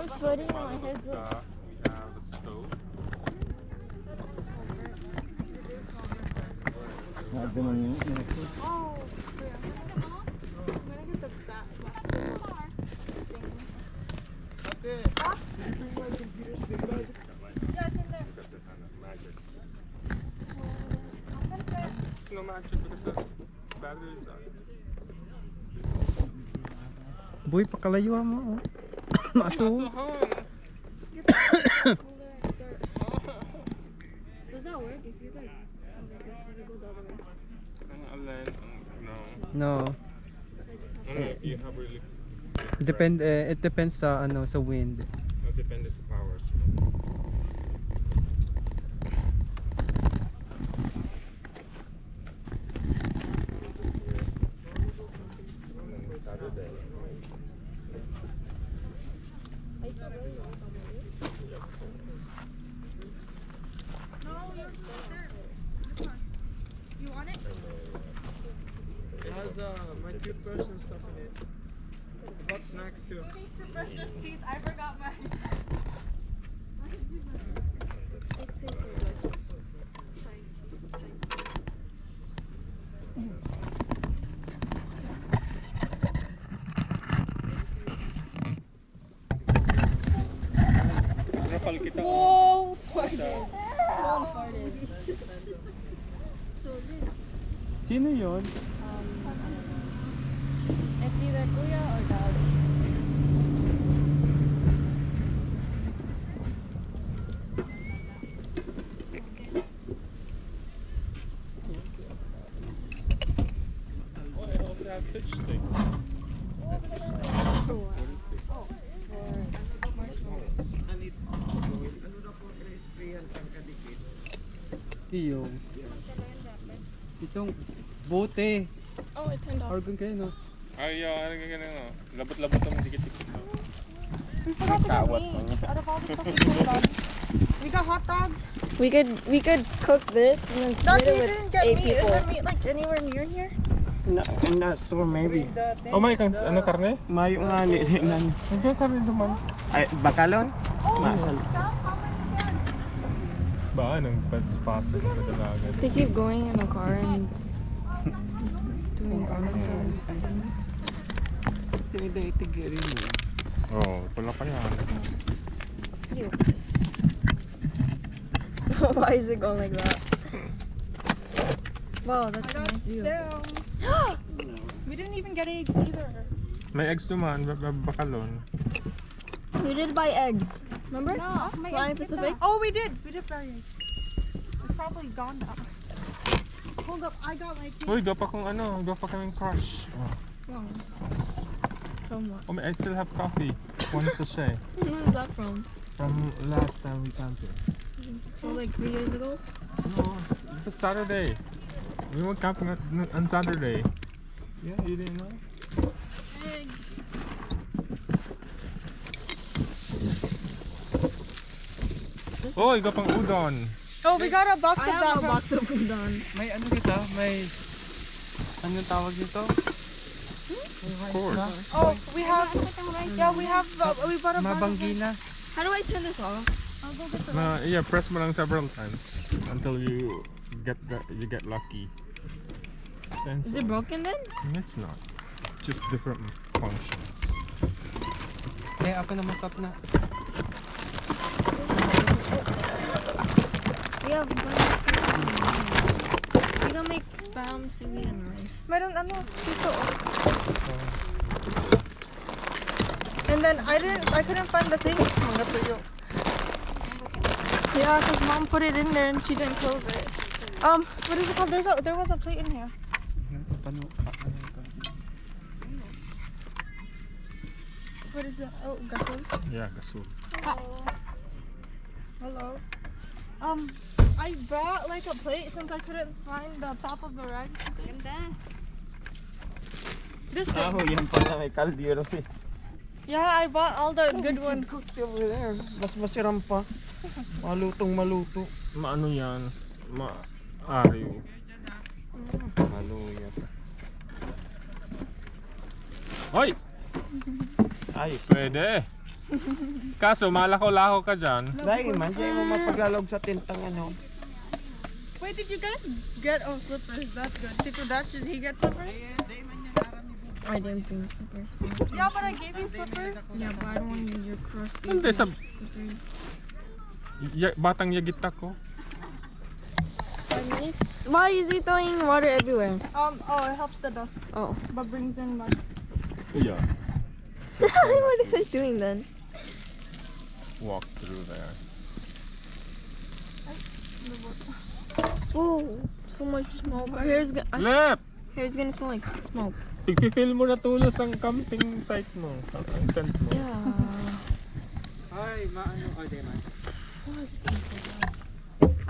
I'm sweating and my head's We have the stove. Grabe man yun. Oh, wait, I'm gonna get the back thing. Okay. Huh? My computer's big bag. Yeah, it's in there. Magic. I'm gonna try it. It's no magic because the battery is on. Boy, pakalayuan mo. Oh. Maso. Does that work if you like? Okay, I guess we go the other way. No. If you have really It depends sa ano sa wind. it depends sa powers. Saturday. You want it? It has my toothbrush and stuff in it. Got snacks too. You need to brush your teeth. I forgot mine. It says like Whoa! Farted. Someone farted. So this, Sino yun? it's either Kuya or Dad. Oh, I also have fish sticks. Iyo. Itong bote. Oh, it turned off. Organ kayo no? Ay, ano ganyan no? Labot-labot ang dikit-dikit. We forgot to get meat out of all the stuff we put on. We got hot dogs. We could cook this and then Dad, split you it didn't with get 8 meat. Is people. there meat like anywhere near here? In that store maybe. Oh, may kang ano karne? Mayo nga ni nan. Nandiyan karne duman. Ay bakalon? Masal. Ba, anong paso ng kadalagan? They keep going in the car and doing donuts or Day tigiri mo. Oh, pala pa yan. Why is it going like that? Wow, that's a nice view. We didn't even get eggs either. May eggs duman, bakalon. We did buy eggs. Remember? No, Flying Pacific? Oh, we did. We did buy eggs. It's probably gone now. Hold up, I got like. Uy, gawa pa kaming crush. Oh. Wrong. From what? Oh, I still have coffee. One sachet. Where is that from? From last time we camped. So like 3 years ago? No, just Saturday. We went camping on Saturday. Yeah, you didn't know? Eggs. Oh, you got pang udon. Oh, we got a box I of have that. a box of udon. May ano kita? May anong tawag dito? Of course. Oh, we have. Yeah, we have. We bought a bag of Mabanggina. How do I turn this off? I'll go get the. Yeah, press mo lang several times until you get lucky. And Is it broken then? It's not. Just different functions. Eh ako na masap na. We have we don't make spam, seaweed, and rice. Meron ano dito. And then I couldn't find the thing. Yeah, cause mom put it in there and she didn't close it. What is it called? There was a plate in here. What is it? Oh, gasol. Yeah, gasol. Hello. I brought like a plate since I couldn't find the top of the rag. This thing. Oh, yan pala may kalderos eh. Yeah, I bought all the good ones. Over there. Mas masiram pa. Malutong maluto. Maano yan? Maariw. Maluya. Hoy! Ay, Pwede! Kaso malakaw-lakaw ka dyan. Dahil man, sa'yo mo mapaglalog sa tintang ano. Wait, did you guys get slippers? That's good. Tito Dutch, did he get slippers? I didn't bring slippers. Yeah, but I gave you slippers. Yeah, but I don't want to use your crusty Hindi, sa slippers. batang yagita ko. 5 minutes. Why is he throwing water everywhere? Oh, it helps the dust, Oh. but brings in mud. Yeah. What are they doing then? Walk through there. Oh, so much smoke. Our hair's Lep! gonna smell like smoke. Ipipil mo na tulos ang camping site mo. Ang tent mo. Yeah. Ay, maano. Ay, di man.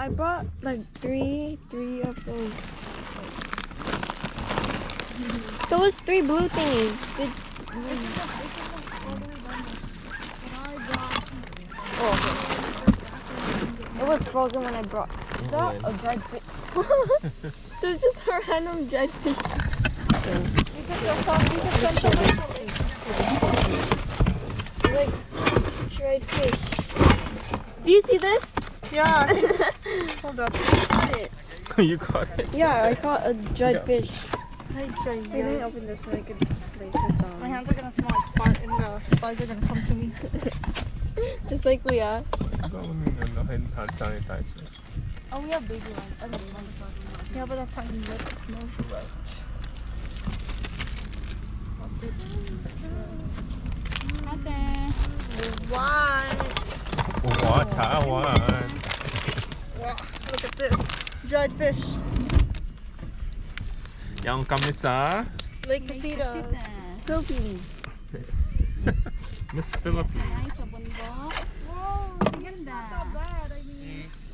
I brought like three of those. Those 3 blue thingies. Oh, okay. It was frozen when I brought. Is that a dried fish? There's just a random dried fish thing. Like dried fish. Do you see this? Yeah. Hold up. You got it. Yeah, I caught a dried fish. Hey, Jay. Wait, let me open this so I can place it down. My hands are gonna smell like fart and the flies are gonna come to me. Just like we are. Hand sanitizer. Oh, we have baby ones. Yeah, but that's tiny lip smells right. Watawan. Wow, look at this. Dried fish. Yang kami sa Lake Casitas. Philippines. Miss Philippines. Sa bundok. Ganda.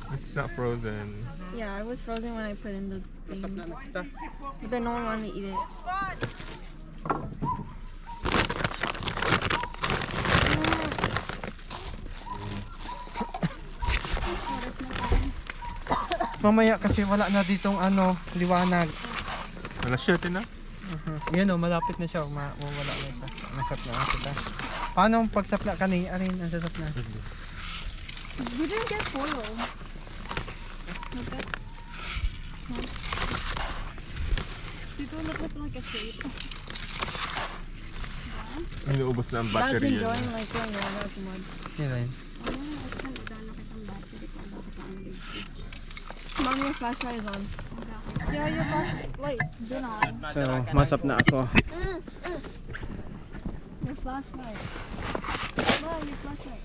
It's not frozen. Yeah, it was frozen when I put in the thing. Masap na nakita. But then no one wanted to eat it. Mamaya kasi wala na ditong ano, liwanag. Alas 7 na? Yan o, malapit na siya. Mawala na siya. Nasap na kita. Paano pagsapla ka ni Arin? Ang sasap na. We didn't get foil. Dito look like a shape. Inuubos na ang Dad's battery yun. enjoying like throwing water at the mud. Yan rin. Mom, your flashlight is on. Yeah, your flashlight's been on. So, masap na ako. Your flashlight. Wow, your flashlight.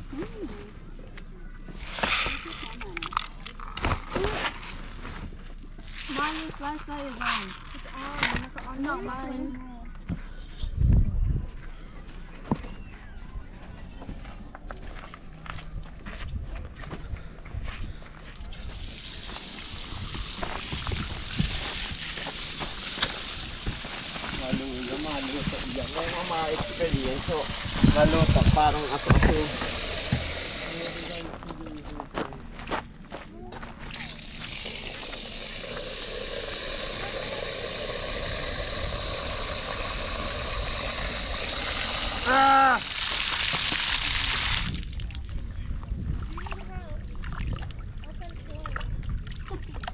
Mom, your flashlight is on. It's on. Not mine. Maluto iyan. Ngayon ang mga experience. So, maluto parang ako.